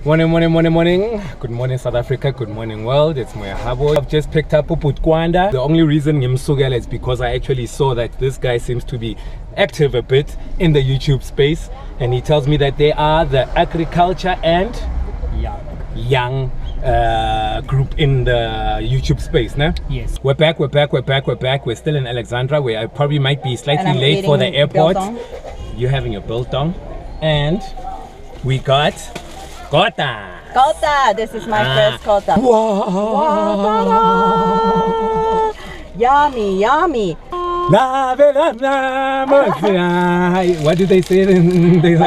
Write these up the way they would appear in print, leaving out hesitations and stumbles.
Morning. Good morning, South Africa. Good morning, world. It's Habo. I've just picked up Kwanda. The only reason Ngimsukela is because I actually saw that this guy seems to be active a bit in the YouTube space, and he tells me that they are the agriculture and young group in the YouTube space, no? Yes. We're back. We're still in Alexandra, where I probably might be slightly late for the airport. You're having your biltong, and we got Kota. This is my first Kota. Wow. Yummy. What do they say in the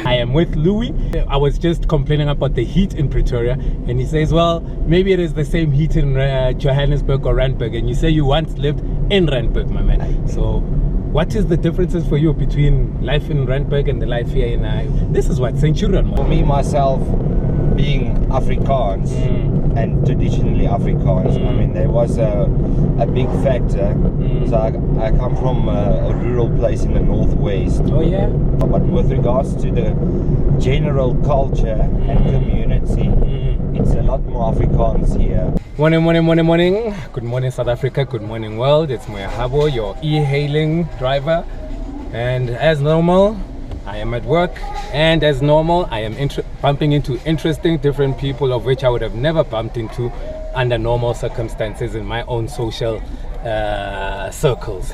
I am with Louis. I was just complaining about the heat in Pretoria, and he says, well, maybe it is the same heat in Johannesburg or Randburg, and you say you once lived in Randburg, my man. So what is the differences for you between life in Randburg and the life here in this is what Centurion? For me, myself, being Afrikaans and traditionally Afrikaans, I mean, there was a big factor. So I come from a rural place in the northwest. Oh yeah. But with regards to the general culture and community, it's a lot more Afrikaans here. Morning. Good morning, South Africa. Good morning, world. It's Habo, your e-hailing driver. And as normal, I am at work. And as normal, I am bumping into interesting, different people of which I would have never bumped into under normal circumstances in my own social circles.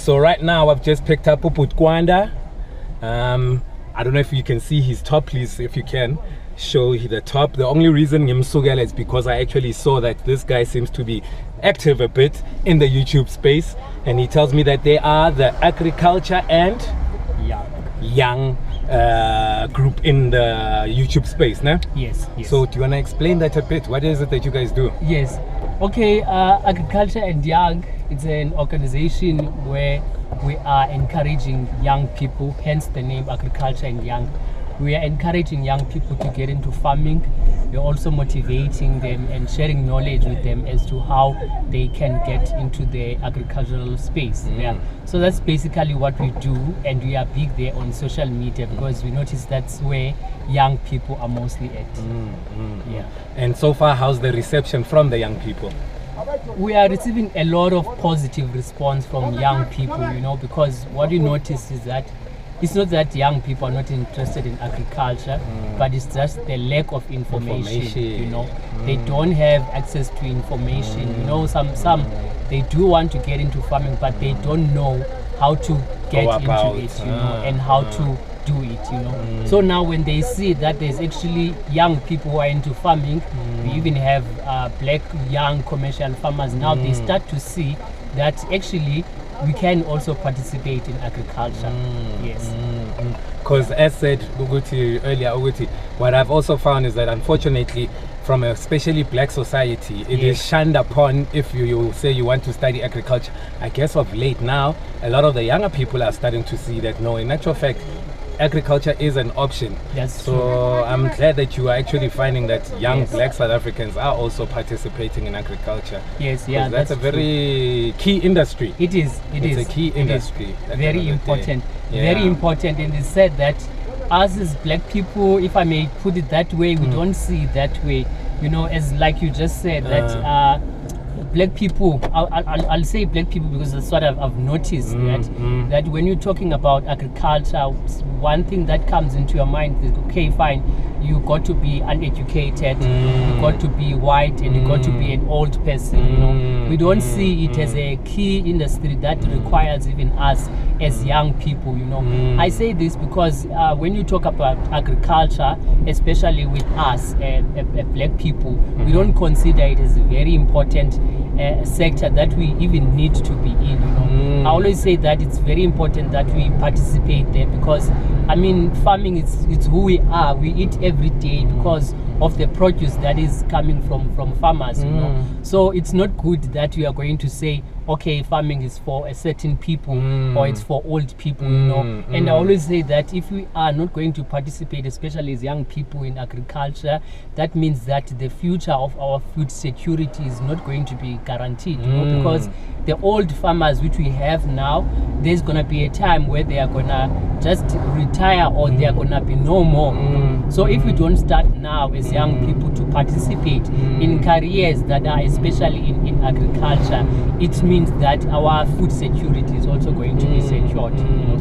So right now, I've just picked up Kwanda. I don't know if you can see his top, please, if you can. Show the top. The only reason Ngimsukela is because I actually saw that this guy seems to be active a bit in the YouTube space, and he tells me that they are the agriculture and young group in the YouTube space, no? Yes. So do you want to explain that a bit? What is it that you guys do? Yes. Okay, Agriculture and Young, it's an organization where we are encouraging young people, hence the name Agriculture and Young. We are encouraging young people to get into farming. We're also motivating them and sharing knowledge with them as to how they can get into the agricultural space. So that's basically what we do, and we are big there on social media because we notice that's where young people are mostly at. Yeah. And so far, how's the reception from the young people? We are receiving a lot of positive response from young people, because what we notice is that it's not that young people are not interested in agriculture, but it's just the lack of information. They don't have access to information. Some they do want to get into farming, but they don't know how to get into it, and how to do it, So now when they see that there's actually young people who are into farming, we even have black young commercial farmers. Now they start to see that actually we can also participate in agriculture. Yes. Because as said earlier, what I've also found is that unfortunately, from a especially black society, it is shunned upon if you say you want to study agriculture. I guess of late now, a lot of the younger people are starting to see that no, in actual fact, agriculture is an option. So I'm glad that you are actually finding that young black South Africans are also participating in agriculture. That's a very key industry. It's a key industry. Very important. Very important. And it's said that us as black people, if I may put it that way, we don't see it that way. As like you just said, that black people, I'll say black people because that's what I've noticed, that when you're talking about agriculture, one thing that comes into your mind is, okay, fine, you got to be uneducated, you got to be white, and you got to be an old person. We don't see it as a key industry that requires even us as young people. I say this because when you talk about agriculture, especially with us black people, we don't consider it as a very important sector that we even need to be in. I always say that it's very important that we participate there because farming, it's who we are. We eat every day because of the produce that is coming from farmers. So it's not good that we are going to say okay, farming is for a certain people or it's for old people, you know. And I always say that if we are not going to participate, especially as young people, in agriculture, that means that the future of our food security is not going to be guaranteed, you know, because the old farmers which we have now, there's gonna be a time where they are gonna just retire or they are gonna be no more. So if we don't start now as young people to participate in careers that are especially in agriculture, it means that our food security is also going to be secured.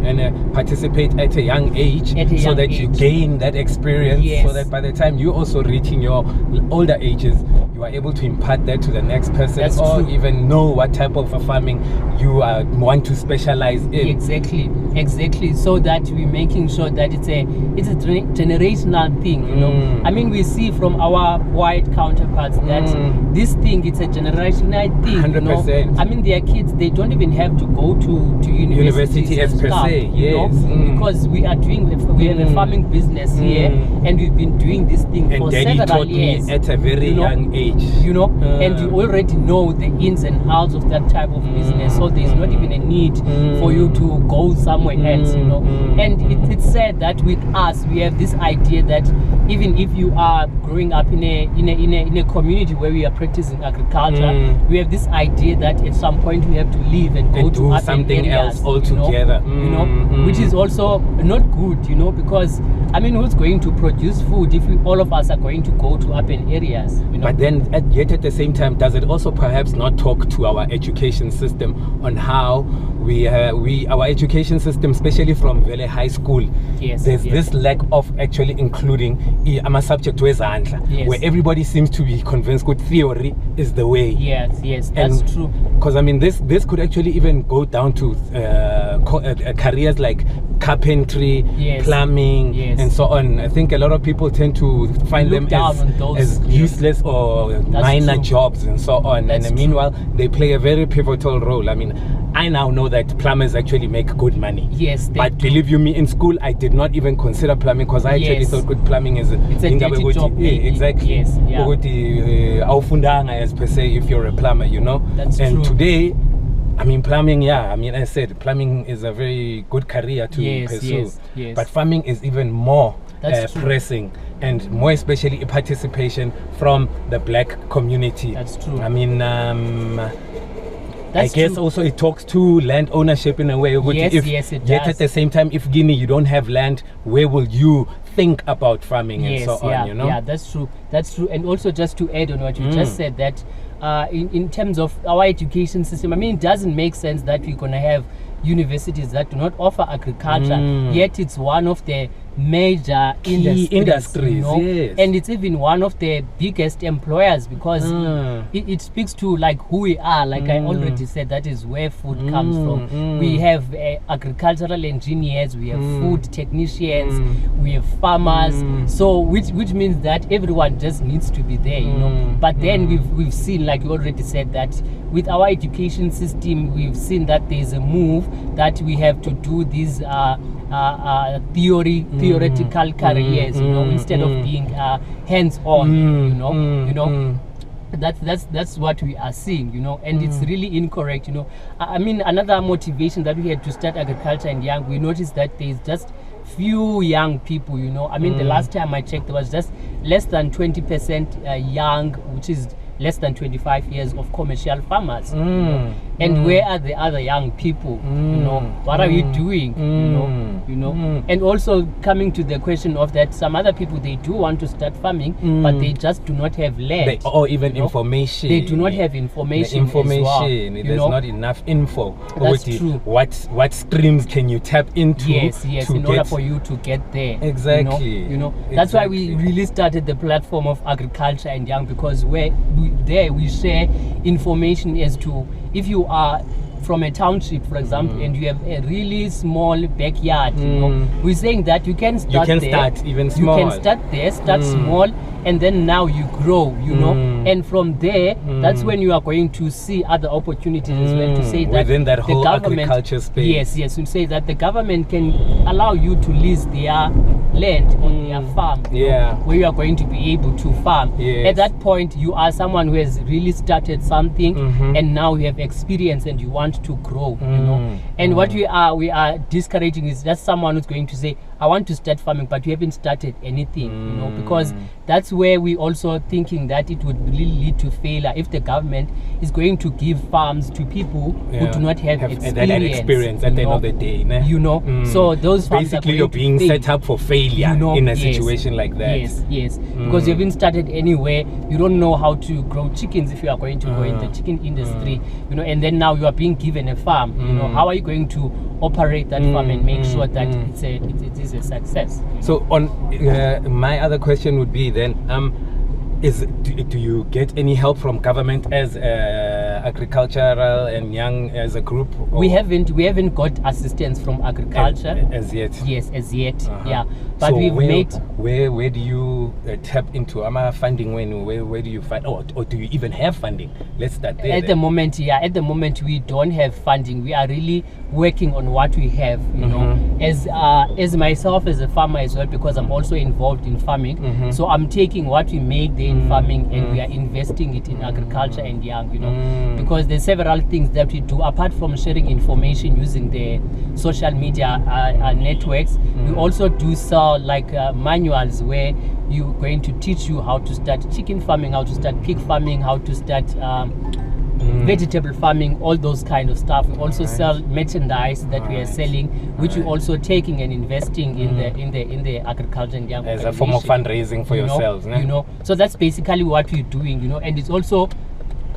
And participate at a young age, so that you gain that experience, so that by the time you're also reaching your older ages, you are able to impart that to the next person. That's or true. even know what type of farming you want to specialize in. Exactly, so that we're making sure that it's a generational thing, you know. I mean, we see from our white counterparts that this thing, it's a generational thing. 100%. You know? I mean, their kids, they don't even have to go to university as per se, you know, because we are doing, we have a farming business here, and we've been doing this thing and for Daddy several taught years. me at a very young age. You know, and you already know the ins and outs of that type of business, so there's not even a need for you to go somewhere else, you know. And it's said that with us, we have this idea that even if you are growing up in a community where we are practicing agriculture, we have this idea that at some point we have to leave and go to do urban something areas, else altogether. you know, which is also not good, you know, because I mean, who's going to produce food if all of us are going to go to urban areas, you know? But then yet at the same time, does it also perhaps not talk to our education system on how our education system, especially from very high school, there's this lack of actually including a subject where everybody seems to be convinced good theory is the way. Yes, that's true. Because I mean, this could actually even go down to careers like carpentry, plumbing, and so on. I think a lot of people tend to find them as useless or minor jobs and so on. And meanwhile, they play a very pivotal role. I mean, I now know that plumbers actually make good money. But believe you me, in school I did not even consider plumbing, because I actually thought good plumbing is it's a dirty job. Exactly. As per se, if you're a plumber, you know. That's and true. Today, I mean, plumbing, I mean, I said plumbing is a very good career to pursue. But farming is even more pressing, and more especially a participation from the black community. That's true. I mean, I guess also it talks to land ownership in a way. Yes, it does. Yet at the same time, if Guinea, you don't have land, where will you think about farming and so on, you know? Yeah, that's true. And also, just to add on what you just said, that in terms of our education system, I mean, it doesn't make sense that we're going to have universities that do not offer agriculture, yet it's one of the major industries, you know? And it's even one of the biggest employers, because it speaks to like who we are. Like I already said, that is where food comes from. We have agricultural engineers, we have food technicians, we have farmers, so which means that everyone just needs to be there, you know. But then we've seen, like you already said, that with our education system, we've seen that there's a move that we have to do these theoretical careers, you know, instead of being hands-on, you know. That's what we are seeing, you know, and it's really incorrect, you know. I mean, another motivation that we had to start agriculture and young, we noticed that there's just few young people, you know. I mean, the last time I checked, there was just less than 20% young, which is less than 25 years, of commercial farmers, you know? And where are the other young people, you know? What are you doing, you know? And also coming to the question of that, some other people, they do want to start farming, but they just do not have land, or even information. They do not have information. There's not enough info. That's true. What streams can you tap into? Yes, in order for you to get there. Exactly. You know? That's why we really started the platform of agriculture and young, because we share information as to, if you are from a township, for example, and you have a really small backyard, you know, we're saying that you can start even small. You can start there, start small, and then now you grow, you know, and from there, that's when you are going to see other opportunities as well, to say that within that whole the government, agriculture space. yes, to say that the government can allow you to lease their land on their farm, you know, where you are going to be able to farm. At that point, you are someone who has really started something, and now you have experience and you want to grow, you know. And what we are discouraging is just someone who's going to say, I want to start farming, but you haven't started anything, you know, because that's where we also thinking that it would really lead to failure if the government is going to give farms to people who do not have experience at the end of the day, né? you know. So those farms basically you're being set up for failure, you know, in a situation like that. Yes, because you haven't started anywhere. You don't know how to grow chickens if you are going to go in the chicken industry, you know, and then now you are being given a farm, you know. How are you going to operate that farm and make sure that it is a success? So on my other question would be then, do you get any help from government as agricultural and young as a group? Or? We haven't got assistance from agriculture as yet. Yes, as yet. Yeah, but so we've made. Where do you tap into funding? Where do you find, or do you even have funding? Let's start there. At the moment, we don't have funding. We are really working on what we have, you know. As myself as a farmer as well, because I'm also involved in farming. So I'm taking what we make there in farming and we are investing it in agriculture and young, you know, because there's several things that we do apart from sharing information using the social media networks. We also do sell like manuals where you're going to teach you how to start chicken farming, how to start pig farming, how to start vegetable farming, all those kind of stuff. We also sell merchandise that we are selling, which we're also taking and investing in the agriculture and young as a form of fundraising for yourselves, you know. So that's basically what we're doing, you know, and it's also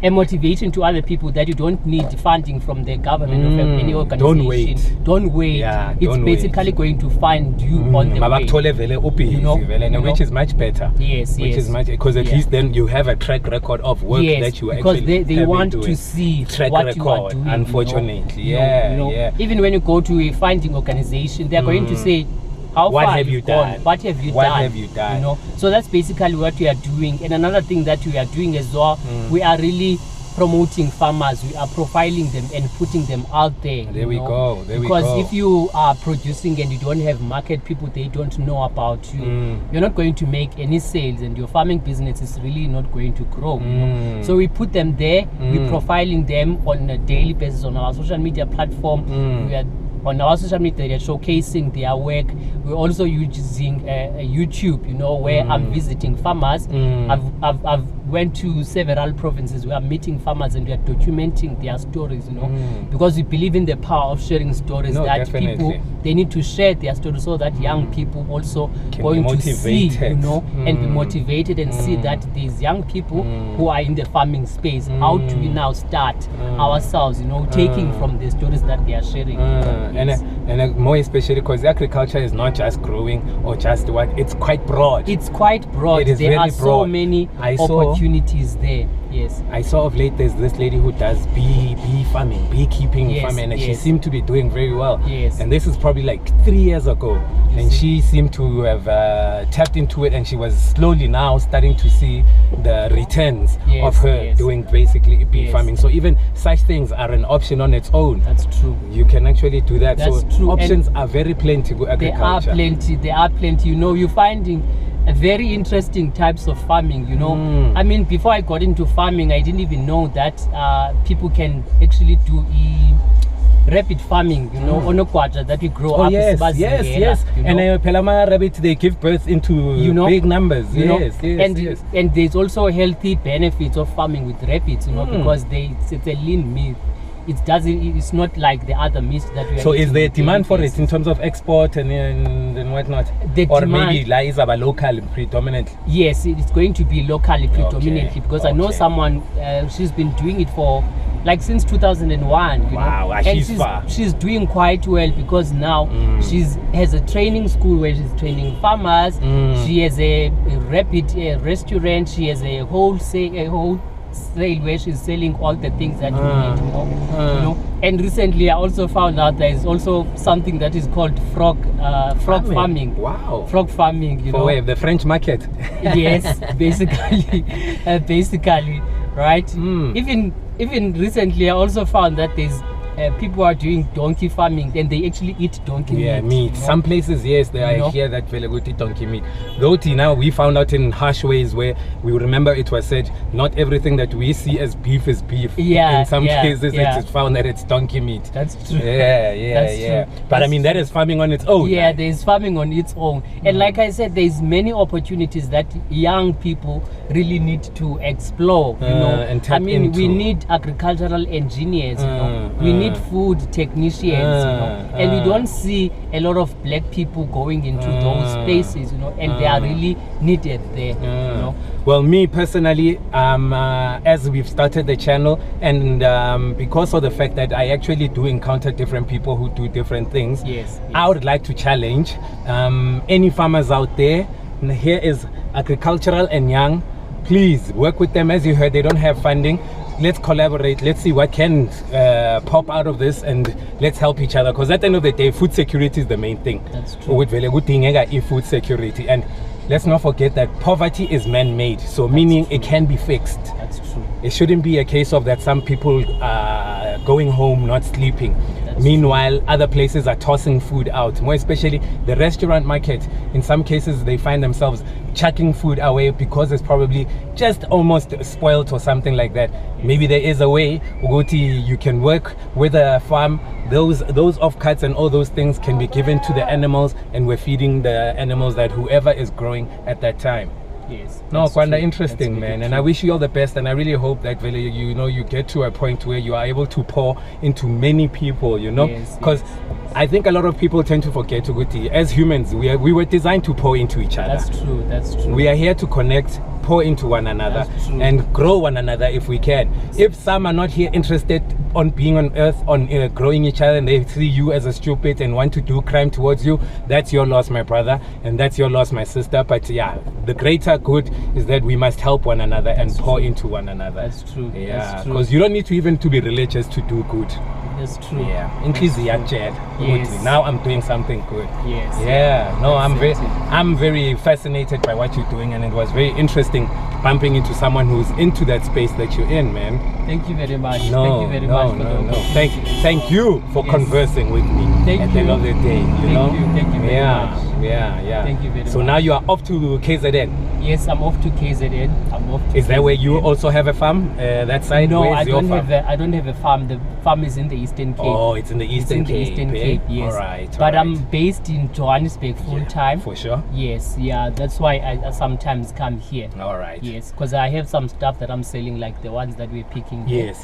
a motivation to other people that you don't need funding from the government or from any organization. Don't wait. Yeah, it's basically going to find you on the way. You know, which is much better. Yes, which is much, because at least then you have a track record of work that you because actually they want to see track what record, you are doing. Unfortunately, you know. Even when you go to a funding organization, they are going to say, what have you done? What have you done? You know, so that's basically what we are doing. And another thing that we are doing as well, we are really promoting farmers. We are profiling them and putting them out there. There we go. Because if you are producing and you don't have market, people, they don't know about you, you're not going to make any sales and your farming business is really not going to grow. You know? So we put them there. We're profiling them on a daily basis on our social media platform. We are on our social media, they're showcasing their work. We're also using YouTube, you know, where I'm visiting farmers. I've went to several provinces where I'm meeting farmers and we are documenting their stories, you know, because we believe in the power of sharing stories. People, they need to share their stories so that young people also going to see, you know, and be motivated and see that these young people who are in the farming space, how do we now start ourselves, you know, taking from the stories that they are sharing. And more especially because agriculture is not just growing or just what, it's quite broad. It's quite broad. There are so many opportunities there. Yes. I saw of late there's this lady who does bee farming, beekeeping farming, and she seemed to be doing very well. Yes. And this is probably like 3 years ago. And she seemed to have tapped into it, and she was slowly now starting to see the returns of her doing basically bee farming. So even such things are an option on its own. That's true. You can actually do that. That's so true. Options are very plenty to agriculture. There are plenty. You know, you're finding very interesting types of farming, you know. I mean, before I got into farming, I didn't even know that people can actually do rapid farming, you know, onokwaja that we grow up. Yes. You know? And Pelama rabbit, they give birth into big numbers. And there's also healthy benefits of farming with rabbits, you know, because it's a lean meat. It's not like the other meat that we are. So is there demand for it in terms of export and whatnot? Or maybe lies about local predominantly? Yes, it's going to be locally predominantly because I know someone, she's been doing it for like since 2001. You know? And she's doing quite well because now she has a training school where she's training farmers. She has a rapid restaurant. She has a wholesale sale where she's selling all the things that we need, you know. And recently I also found out there is also something that is called frog farming. Wow. Frog farming, you know. Where? The French market? Yes, basically. Basically, right? Even recently I also found that there's people are doing donkey farming and they actually eat donkey meat. Yeah, meat. You know? Some places, yes, I hear that very good eat donkey meat. Though now we found out in harsh ways where we remember it was said not everything that we see as beef is beef. Yeah. In some cases it is found that it's donkey meat. That's true. Yeah. True. But I mean that is farming on its own. Yeah, there's farming on its own. And like I said, there's many opportunities that young people really need to explore. You know, and tap we into. need agricultural engineers, you know. We need food technicians, you know, and we don't see a lot of black people going into those spaces, you know, and they are really needed there, you know. Well, me personally, as we've started the channel, and because of the fact that I actually do encounter different people who do different things, I would like to challenge any farmers out there. Here is agricultural and young. Please work with them. As you heard, they don't have funding. Let's collaborate. Let's see what can pop out of this, and let's help each other. Because at the end of the day, food security is the main thing. That's true. With very good thing, food security, and let's not forget that poverty is man-made. So meaning it can be fixed. That's true. It shouldn't be a case of that some people are going home not sleeping. That's Meanwhile, other places are tossing food out. More especially the restaurant market. In some cases, they find themselves chucking food away because it's probably just almost spoiled or something like that. Maybe there is a way, Ugoti, you can work with a farm. Those offcuts and all those things can be given to the animals, and we're feeding the animals that whoever is growing at that time. Yes. No, Kwanda, true. interesting, man. And I wish you all the best. And I really hope that you get to a point where you are able to pour into many people, you know, because I think a lot of people tend to forget, Uguti, as humans, we were designed to pour into each other. That's true. We are here to connect, pour into one another, and grow one another if we can. If some are not here interested on being on earth, on growing each other, and they see you as a stupid and want to do crime towards you, that's your loss, my brother, and that's your loss, my sister. But yeah, the greater good is that we must help one another and pour into one another. That's true. Yeah, because you don't need to even to be religious to do good. That's true. Yeah, increase the Yes. Now I'm doing something good. Yes. Yeah. No, I'm very fascinated by what you're doing, and it was very interesting bumping into someone who's into that space that you're in, man. Thank you very much. No, Thank you very much for the opportunity. Thank you for conversing with me at the end of the day. Thank you very much. Yeah. Thank you very much. So now you are off to KZN. Yes, I'm off to KZN. Is that where you also have a farm? That side? No, Where's I your don't farm? have. I don't have a farm. The farm is in the Eastern Cape. Oh, it's in the Eastern Cape. Eastern Cape. Yes. All right. But I'm based in Johannesburg full time. For sure. Yes. Yeah. That's why I sometimes come here. All right. Yes, because I have some stuff that I'm selling, like the ones that we're picking. Yes.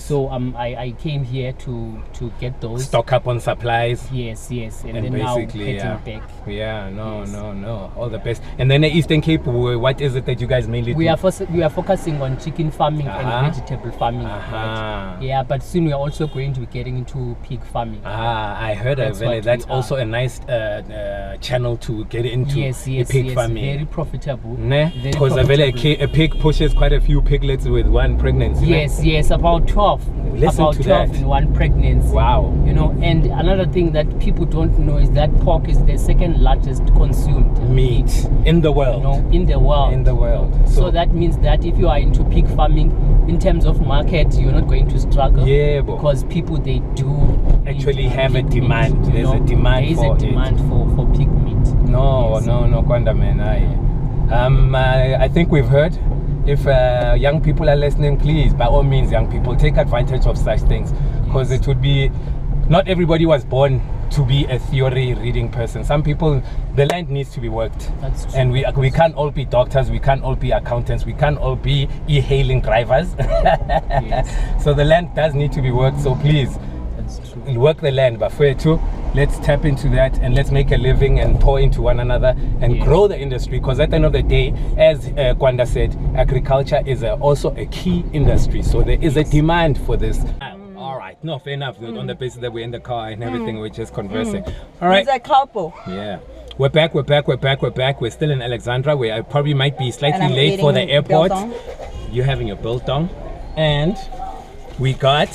So I came here to get those. Stock up on supplies. Yes. And then basically, now heading back. Yeah. No. All the best. And then the Eastern Cape, what is it that you guys mainly do? We are focusing on chicken farming and vegetable farming. Right? Yeah, but soon we are also going to be getting into pig farming. I heard that's also a nice channel to get into. Yes, pig farming. Very profitable. Because a pig pushes quite a few piglets with one pregnancy. Yes, about 12. Listen to 12 that. in one pregnancy. Wow. You know, and another thing that people don't know is that pork is the second largest consumed meat in the world. You know, in the world. So that means that if you are into pig farming, in terms of market, you're not going to struggle. Yeah, because people, they do actually have a demand. Meat, There's a demand for pig meat. No, Kwanda, man. I think we've heard. If young people are listening, please, by all means, young people, take advantage of such things, because it would be, not everybody was born to be a theory reading person. Some people, the land needs to be worked. That's true. And we can't all be doctors, we can't all be accountants, we can't all be e-hailing drivers. So the land does need to be worked, so please, work the land. But for too, let's tap into that and let's make a living and pour into one another and grow the industry, because at the end of the day, as Kwanda said, agriculture is also a key industry, so there is a demand for this. All right, no, fair enough. On the basis that we're in the car and everything, we're just conversing. All right. It's a couple. Yeah. We're back. We're still in Alexandra, where I probably might be slightly late for the airport. you're having your biltong, and we got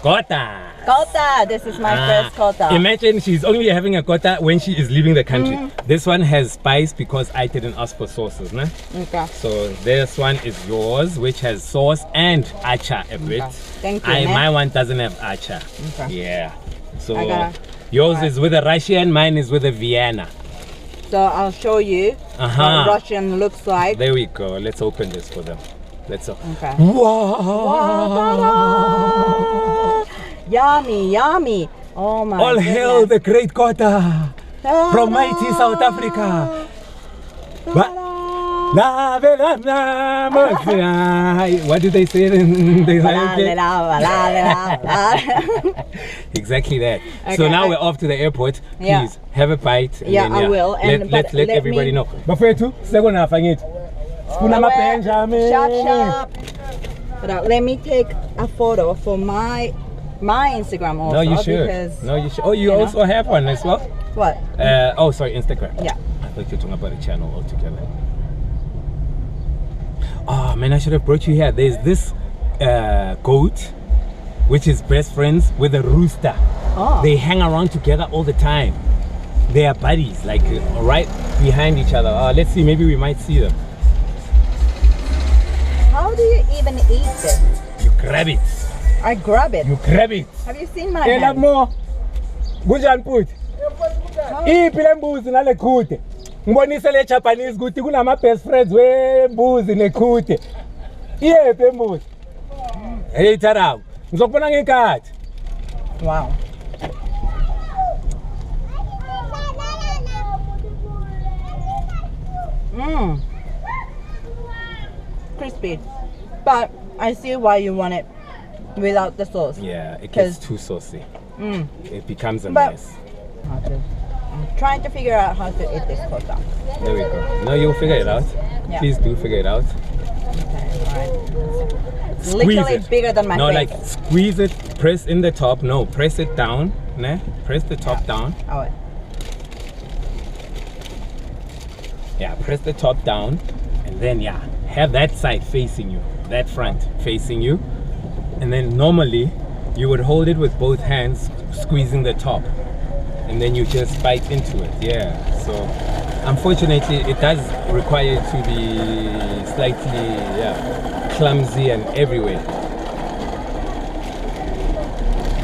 Kota. Kota, this is my first Kota. Imagine she's only having a Kota when she is leaving the country. This one has spice because I didn't ask for sauces, nah? Okay. So this one is yours, which has sauce and acha a bit. Thank you. My one doesn't have acha. Okay. Yeah. So yours is with a Russian, mine is with a Vienna. So I'll show you what Russian looks like. There we go. Let's open this for them. Let's open. Okay. Wow. Yummy, yummy. Oh my All goodness. hail the great Kota from mighty South Africa. What do they say in the Exactly that. Okay, so now we're off to the airport. Please have a bite. And yeah, then, I will. And let everybody know. But Sharp. But let me take a photo for my Instagram also. No, you should. Because, no, you should. Oh, you also have one as well? What? Oh, sorry, Instagram. Yeah. I thought you were talking about a channel altogether. Oh man, I should have brought you here. There's this goat, which is best friends with a rooster. Oh. They hang around together all the time. They are buddies, like right behind each other. Let's see, maybe we might see them. How do you even eat this? You grab it. I grab it. You grab it. Have you seen my hand? more. Gunjan put. Ipile mbuzi nale khute. Ngibonise le Japanese ukuthi kunama best friends wembuzi nekhute. Iyephi embuzi? Hey Tarau. Ngizokubona ngekhathi. Wow. Crispy. But I see why you want it without the sauce. Yeah, it gets too saucy. It becomes a But- mess. I'm trying to figure out how to eat this Kota. There we go. No, you'll figure it out. Yeah. Please do figure it out. It's literally bigger than my no, face. like squeeze it, press in the top. No, press it down. Né? Press the top down. Oh, Yeah, press the top down. And then, have that side facing you. That front facing you. And then normally, you would hold it with both hands, squeezing the top. And then you just bite into it. Yeah. So, unfortunately, it does require you to be slightly, clumsy and everywhere.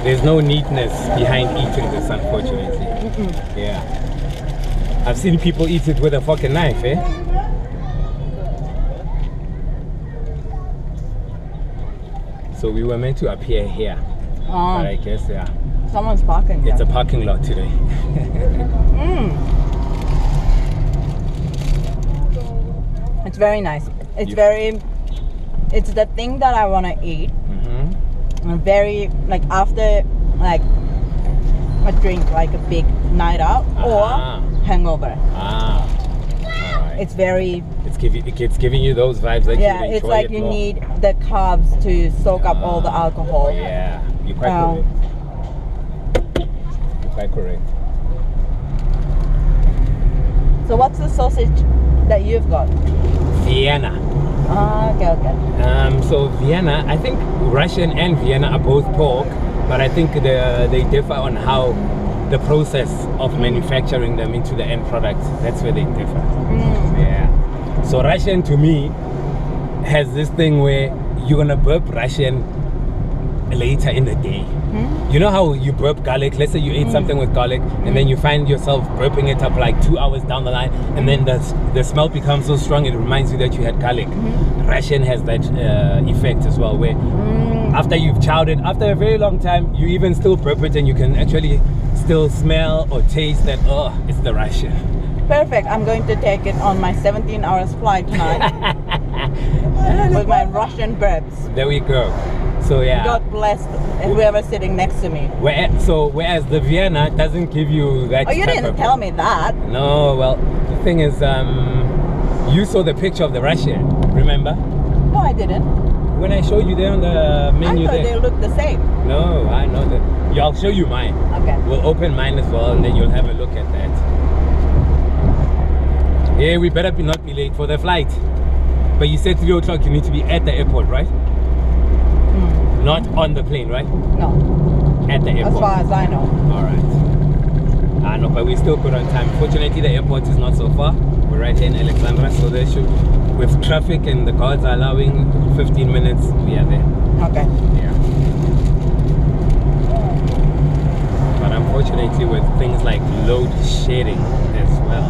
There's no neatness behind eating this, unfortunately. Yeah. I've seen people eat it with a fork and knife, eh? So we were meant to appear here. But I guess, someone's parking here. it's a parking lot today. It's very nice. It's the thing that I want to eat. Very, like after like a drink, like a big night out or hangover. Alright. It's very, It's giving you those vibes that you enjoy it's like it you more. need the carbs to soak up all the alcohol. Yeah, you're quite correct. You're quite correct. So what's the sausage that you've got? Vienna. Okay. So Vienna, I think Russian and Vienna are both pork, but I think they differ on how the process of manufacturing them into the end product. That's where they differ. Yeah. So Russian to me has this thing where you're gonna burp Russian later in the day. You know how you burp garlic? Let's say you ate something with garlic and then you find yourself burping it up like 2 hours down the line, and then the smell becomes so strong it reminds you that you had garlic. Russian has that effect as well, where after you've chowed it, after a very long time, you even still burp it and you can actually still smell or taste that, it's the Russian. Perfect. I'm going to take it on my 17 hours flight tonight with my Russian burps. There we go. So yeah. God bless whoever's sitting next to me. Whereas the Vienna doesn't give you that. Oh, you type didn't of- tell me that. No, well, the thing is, you saw the picture of the Russian, remember? No, I didn't. When I showed you there on the menu I thought there. they looked the same. No, I know that. Yeah, I'll show you mine. Okay. We'll open mine as well, and then you'll have a look at that. Yeah, we better not be late for the flight. But you said 3 o'clock you need to be at the airport, right? Not on the plane, right? No. At the airport. As far as I know. Alright. No, but we still good on time. Fortunately, the airport is not so far. We're right here in Alexandra, so there should, with traffic and the guards allowing 15 minutes, we are there. Okay. Yeah. But unfortunately, with things like load shedding as well,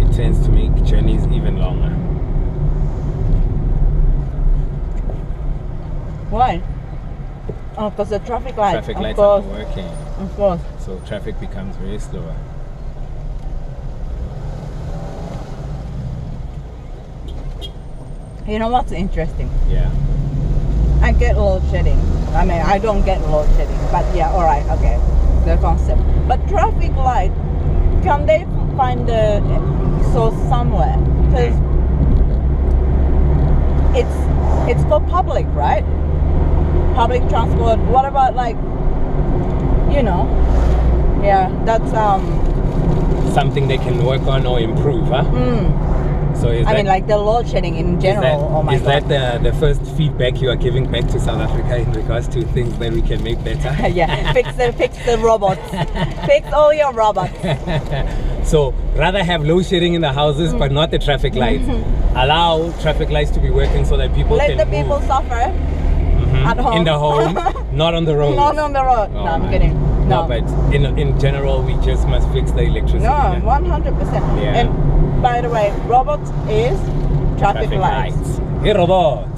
it tends to make journeys even longer. Why? Oh, because the traffic lights. Traffic lights are not working. Of course. So traffic becomes very slower. You know what's interesting? Yeah. I get load shedding. I mean, I don't get load shedding, but yeah, all right, okay, the concept. But traffic light, can they find the source somewhere? Because it's for public, right? Public transport. What about like, you know? Yeah, that's something they can work on or improve, huh? So is I mean, like the load shedding in general. Oh my God. Is that the first feedback you are giving back to South Africa in regards to things that we can make better? Yeah, fix the robots. Fix all your robots. So rather have load shedding in the houses, but not the traffic lights. Allow traffic lights to be working so that people Let can the people move. Suffer at home. In the home, not on the road. Not on the road. Oh, No, I'm man. kidding. No, but in general, we just must fix the electricity. no, Yeah. 100%. Yeah. And by the way, robots is traffic lights. Hey, robot.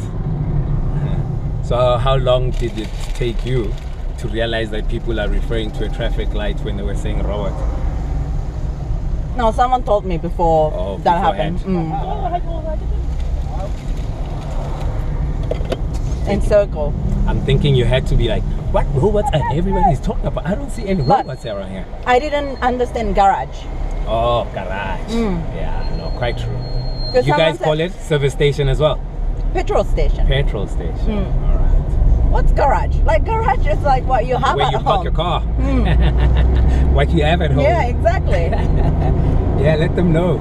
So how long did it take you to realize that people are referring to a traffic light when they were saying robot? No, someone told me before Oh, that beforehand. happened. In circle. I'm thinking you had to be like, what robots are everybody's talking about? I don't see any But- robots around here. I didn't understand garage. Oh, garage. Yeah, no, quite true. Because You guys someone call it service station as well? petrol station. Petrol station. All right. What's garage? Like garage is like what you have Where at you home. park your car. What you have at home. Yeah, exactly. Yeah, let them know.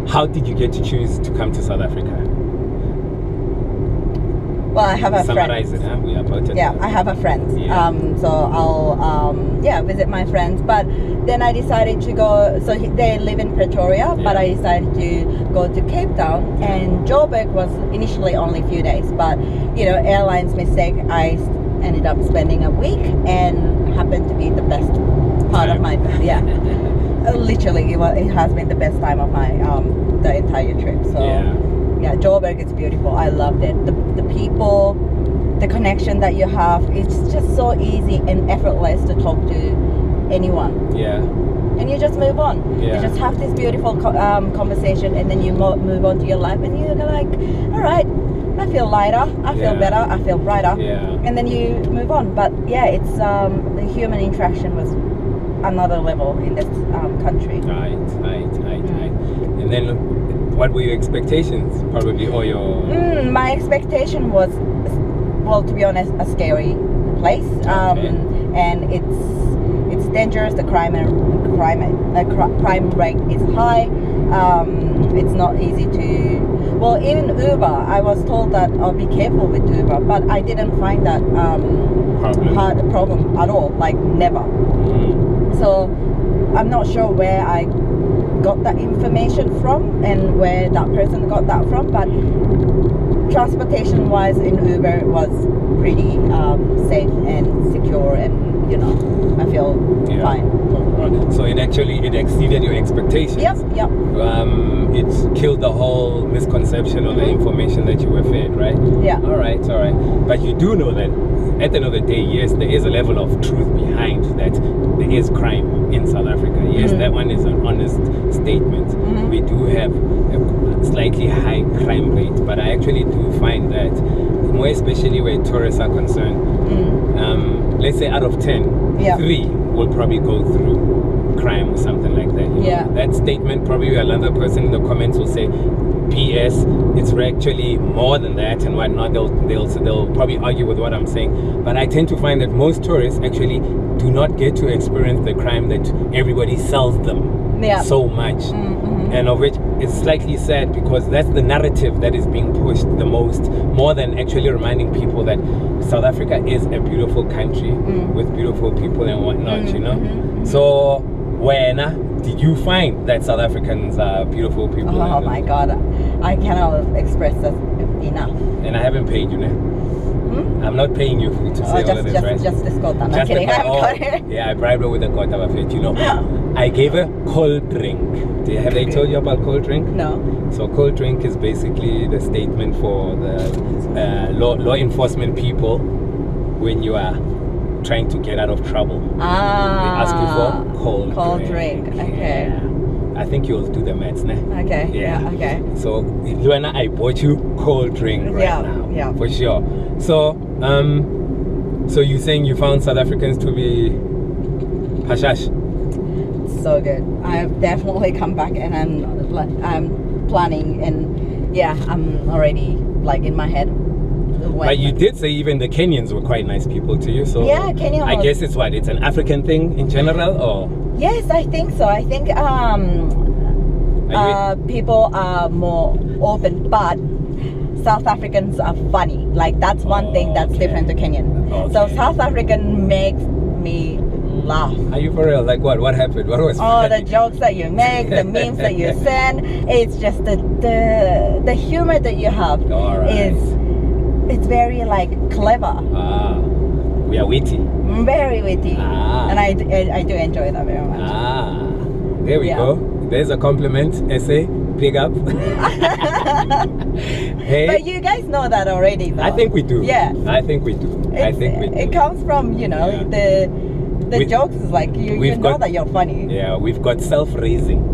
How did you get to choose to come to South Africa? Well, I have a Summarize friend. it, huh? We are about to. Yeah, I have a friend. Yeah. So I'll visit my friends. But then I decided to go. So they live in Pretoria, but I decided to go to Cape Town. And Joburg was initially only a few days, but you know, airlines mistake. I ended up spending a week, and happened to be the best part of my literally it has been the best time of my the entire trip. So. Yeah, Joburg is beautiful. I loved it. The people, the connection that you have, it's just so easy and effortless to talk to anyone. Yeah. And you just move on. Yeah. You just have this beautiful conversation, and then you move on to your life, and you're like, all right, I feel lighter, I feel better, I feel brighter. Yeah. And then you move on. But yeah, it's the human interaction was another level in this country. Right. And then, what were your expectations? Probably, or your... My expectation was, well, to be honest, a scary place. And it's dangerous. The crime rate is high. It's not easy to. Well, even Uber, I was told that I'll be careful with Uber, but I didn't find that hard a problem at all. Like never. So I'm not sure where I got that information from and where that person got that from, but transportation wise in Uber was pretty safe and secure, and you know, I feel fine. So it exceeded your expectations. Yep. It killed the whole misconception or the information that you were fed, right? Yeah. All right. But you do know that at the end of the day, yes, there is a level of truth behind that. There is crime in South Africa. Yes, that one is an honest statement. We do have a slightly high crime rate, but I actually do find that, more especially where tourists are concerned, let's say out of 10, 3 will probably go through crime or something like that. You know? That statement, probably another person in the comments will say, PS, it's actually more than that and whatnot. They'll probably argue with what I'm saying. But I tend to find that most tourists actually do not get to experience the crime that everybody sells them. Yeah. so much. And of which it's slightly sad because that's the narrative that is being pushed the most, more than actually reminding people that South Africa is a beautiful country with beautiful people and whatnot, you know. So when did you find that South Africans are beautiful people? Oh my God, I cannot express that enough. And I haven't paid you, ne? I'm not paying you to say all of this, right? Just this Kota. I'm Just kidding. the- I'm oh, kidding. yeah, I bribed her with a Kota buffet, you know. I gave her cold drink. Have they told you about cold drink? No. So cold drink is basically the statement for the law enforcement people when you are trying to get out of trouble. They ask you for cold drink. Okay. Yeah. I think you'll do the maths, ne? Okay. Yeah. Yeah. Okay. So Luana, I bought you cold drink right now. Yeah. For sure. So so you're saying you found South Africans to be hashash? So good. I've definitely come back, and I'm planning, and yeah, I'm already like in my head. But you did say even the Kenyans were quite nice people to you. So yeah, Kenya. I guess it's what? It's an African thing in general, or? Yes, I think so. I think people are more open, but South Africans are funny. Like that's one thing that's different to Kenyan. Okay. So South African makes me laugh. Are you for real? Like what? What happened? What was Oh, funny? the jokes that you make, the memes that you send. It's just the humor that you have it's very like clever. We are witty. Very witty. And I do enjoy that very much. There we go. There's a compliment essay. Big up. Hey. But you guys know that already, though. I think we do. Yeah. I think we do. It comes from, you know, the jokes is like you know that you're funny. Yeah, we've got self-raising.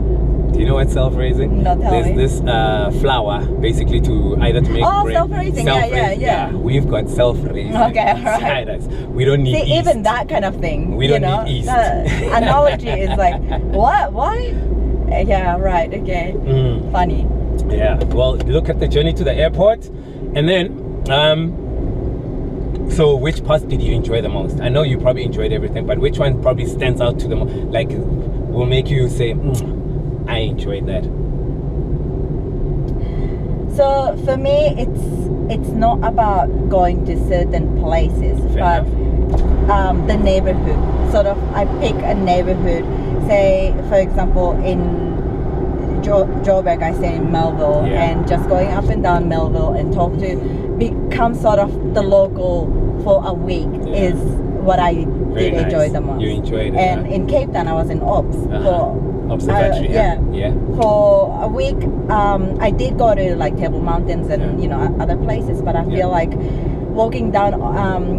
Do you know what self-raising? No, tell me. There's this flour basically to either to make bread. Self-raising. Yeah. We've got self-raising. Okay, alright. We don't need yeast. Even that kind of thing. We don't need yeast. Analogy is like, what? Why? Yeah, right. Okay. Funny. Yeah. Well, look at the journey to the airport, and then so which parts did you enjoy the most? I know you probably enjoyed everything, but which one probably stands out to the most? Like, will make you say, I enjoyed that. So for me, it's not about going to certain places, Fair but the neighborhood. Sort of, I pick a neighborhood. Say, for example, in Joburg, I stay in Melville, and just going up and down Melville and become sort of the local for a week is what I did enjoy the most. You enjoyed it. And in Cape Town, I was in Ops for observatory. For a week. I did go to like Table Mountains and you know other places, but I feel like walking down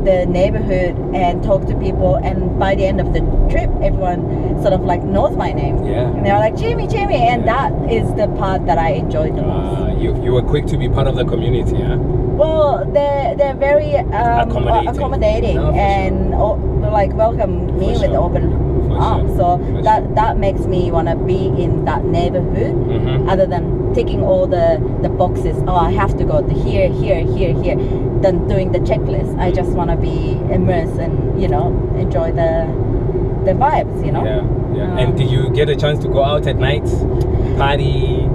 the neighborhood and talk to people, and by the end of the trip, everyone sort of like knows my name. And they're like Chiemi, and that is the part that I enjoyed the most. You were quick to be part of the community, huh? Well, they're very accommodating and like welcome me with open arms. So that makes me want to be in that neighborhood, other than ticking all the boxes. Oh, I have to go to here, than doing the checklist. I just want to be immersed and enjoy the vibes. And did you get a chance to go out at night, party?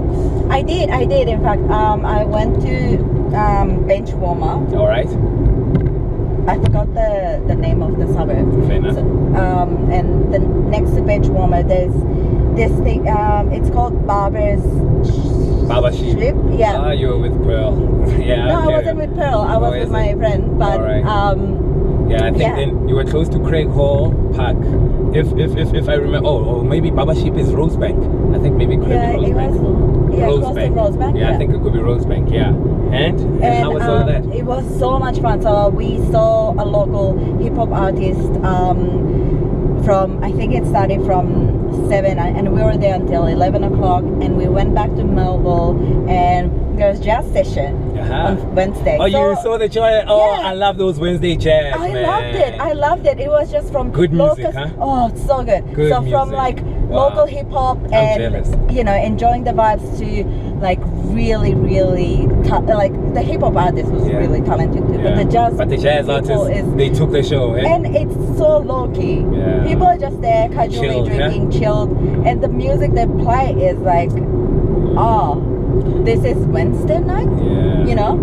I did. In fact, I went to Bench Warmer. All right. I forgot the name of the suburb. Fair enough. So, and the next to Bench Warmer, there's this thing. It's called Barber Sheep. Yeah. Ah, you were with Pearl. No, I wasn't with Pearl. I was with my friend. But I think then you were close to Craig Hall Park. If I remember, or maybe Baba Sheep is Rosebank. I think maybe it could be Rosebank. Close to Rosebank. I think it could be Rosebank. Yeah. And how was all that? It was so much fun. So we saw a local hip hop artist from, I think it started from 7, and we were there until 11 o'clock, and we went back to Melville, and there was jazz session on Wednesday. Oh, so, you saw the joy? Oh, yeah. I love those Wednesday jazz, I loved it. It was just from good music, huh? Oh, it's so good. Good so music. from like local hip hop, and jealous. you know, enjoying the vibes to like really like the hip hop artist was really talented too, but the jazz artists, they took the show, eh? and it's so low key. People are just there casually Chilled, drinking, chilled, and the music they play is like, oh, this is Wednesday night, you know.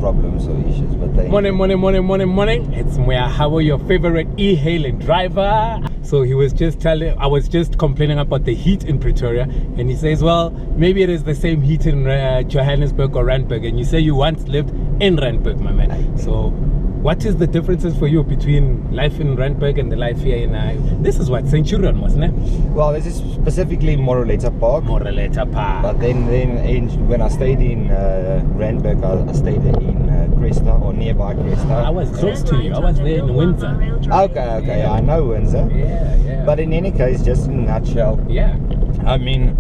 Problems or issues, but they Morning. It's Moya Habo, your favorite e-hailing driver. So he was just I was just complaining about the heat in Pretoria, and he says, well, maybe it is the same heat in Johannesburg or Randburg, and you say you once lived in Randburg, my man. So what is the differences for you between life in Randburg and the life here in this is what Centurion, wasn't it? Well, this is specifically Moroleta Park. But then when I stayed in Randburg, I stayed in Cresta, or nearby Cresta. I was close to you. I was there in Windsor. Okay, I know Windsor. Yeah. But in any case, just in a nutshell, I mean,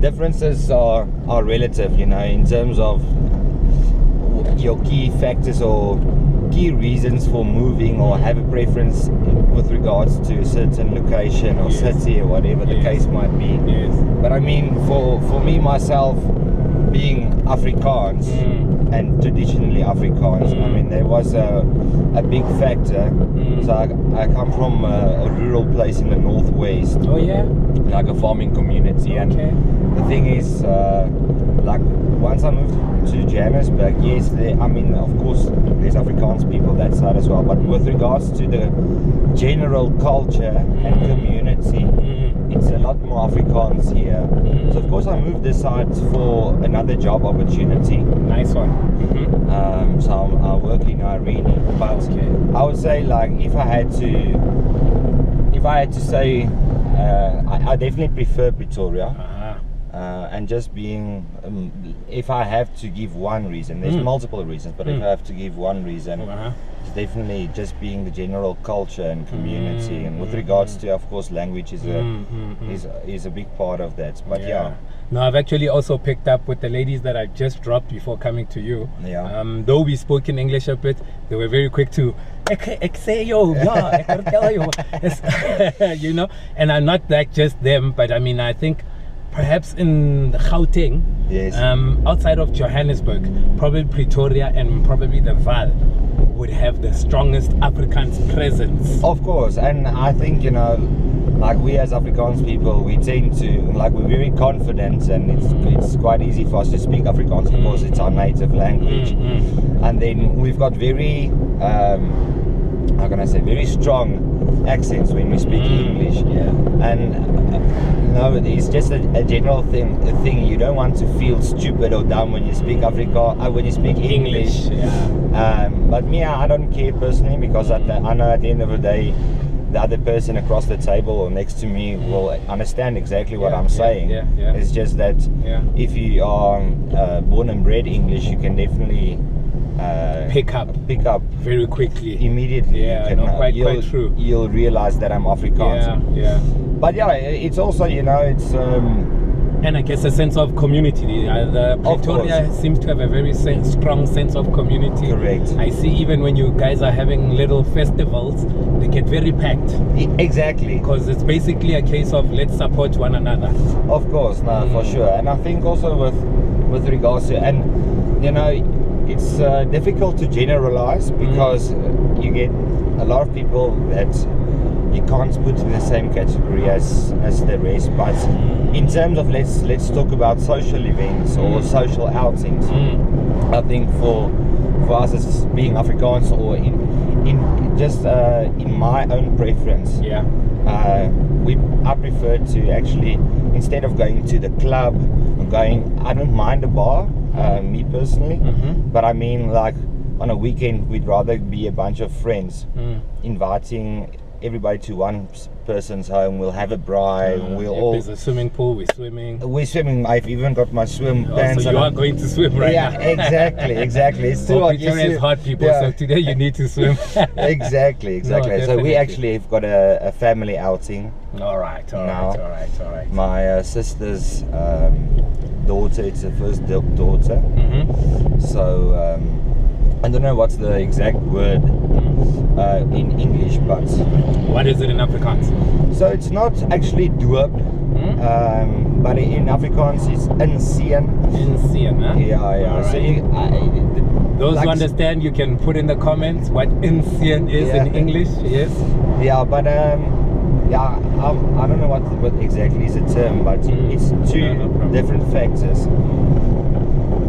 differences are relative, you know, in terms of your key factors or key reasons for moving, or have a preference with regards to a certain location or city or whatever the case might be. But I mean, for me myself, being Afrikaans and traditionally Afrikaans, I mean, there was a big factor. So I come from a rural place in the northwest. Like a farming community, and the thing is, like once I moved to Johannesburg, yes, I mean, of course, there's Afrikaans people that side as well, but with regards to the general culture and community, it's a lot more Afrikaans here. So of course I moved this side for another job opportunity. Nice one. So I work in Irene, but I would say, like, if I had to say, I definitely prefer Pretoria. And just being, if I have to give one reason, there's multiple reasons, but if I have to give one reason, it's definitely just being the general culture and community, and with regards to, of course, language is a big part of that. But no, I've actually also picked up with the ladies that I just dropped before coming to you. Though we spoke in English a bit, they were very quick to you know, and I'm not like just them, but I mean, I think perhaps in the Gauteng, outside of Johannesburg, probably Pretoria and probably the Vaal would have the strongest Afrikaans presence. Of course, and I think, you know, like we as Afrikaans people, we tend to, like, we're very confident, and it's quite easy for us to speak Afrikaans because it's our native language. And then we've got very, how can I say, very strong accents when we speak English. And no, it's just a general thing. You don't want to feel stupid or dumb when you speak Afrikaans, when you speak English. But me, I don't care personally, because I know at the end of the day, the other person across the table or next to me will understand exactly what I'm saying. It's just that if you are born and bred English, you can definitely pick up very quickly, immediately. Quite true. You'll realize that I'm Afrikaans. But it's also, you know, it's and I guess a sense of community. The Pretoria seems to have a very strong sense of community. Correct. I see even when you guys are having little festivals, they get very packed. Exactly. Because it's basically a case of let's support one another. Of course, no, for sure. And I think also with regards to, and you know, it's difficult to generalize, because you get a lot of people that you can't put in the same category as the rest. But in terms of let's talk about social events or social outings, I think for us as being Afrikaans, or in my own preference, I prefer to actually, instead of going to the club, I don't mind a bar, me personally, but I mean, like, on a weekend we'd rather be a bunch of friends inviting everybody to one person's home. We'll have a braai, we'll all, there's a swimming pool, we're swimming. I've even got my swim pants. So you are going to swim right now. exactly. It's too hot. It's hot, people, so today you need to swim. exactly. No, so we actually have got a family outing. All right. My sister's daughter, it's her first daughter, so I don't know what's the exact word, in English, but What is it in Afrikaans? so it's not actually doop, but in Afrikaans it's inseen. Insane, huh? Yeah. So Those like- who understand, you can put in the comments what insane is in Yeah. English. Yes. Yeah, but yeah, I don't know what exactly is the term, but it's two No problem. different factors.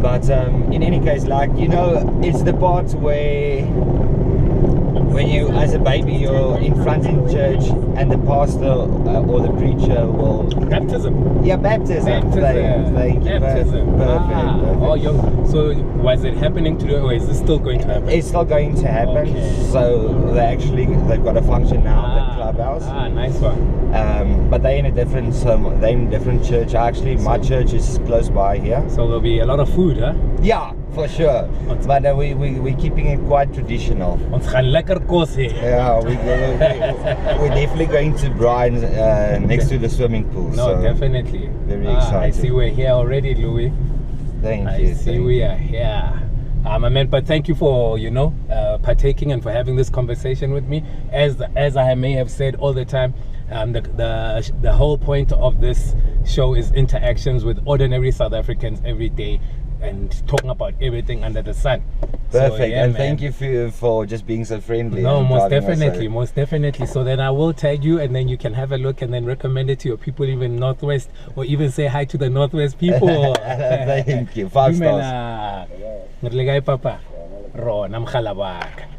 But in any case, like, you know, it's the part where when you, as a baby, you're in front in church and the pastor or the preacher will... Baptism. Yeah, baptism. Thank you. Baptism. Perfect. Oh, so was it happening today, or is it still going to happen? It's still going to happen. Okay. So they've got a function now at the clubhouse. Nice one. But they're in a different church. Actually, my church is close by here. So there'll be a lot of food, huh? Yeah, for sure. But we're keeping it quite traditional. Ons gaan lekker kos hê. Yeah, we're definitely going to Brian next to the swimming pool. No, so definitely. Very I excited. see we're here already, Louis. Thank I you. see we are here. My man, but thank you for, partaking and for having this conversation with me. As I may have said all the time, the whole point of this show is interactions with ordinary South Africans every day and talking about everything under the sun. Perfect, So, yeah, and man. thank you for just being so friendly. No, and most driving us definitely. So then I will tag you, and then you can have a look and then recommend it to your people, even Northwest, or even say hi to the Northwest people. Thank you. 5 stars. Papa. Ro, namkhalabak.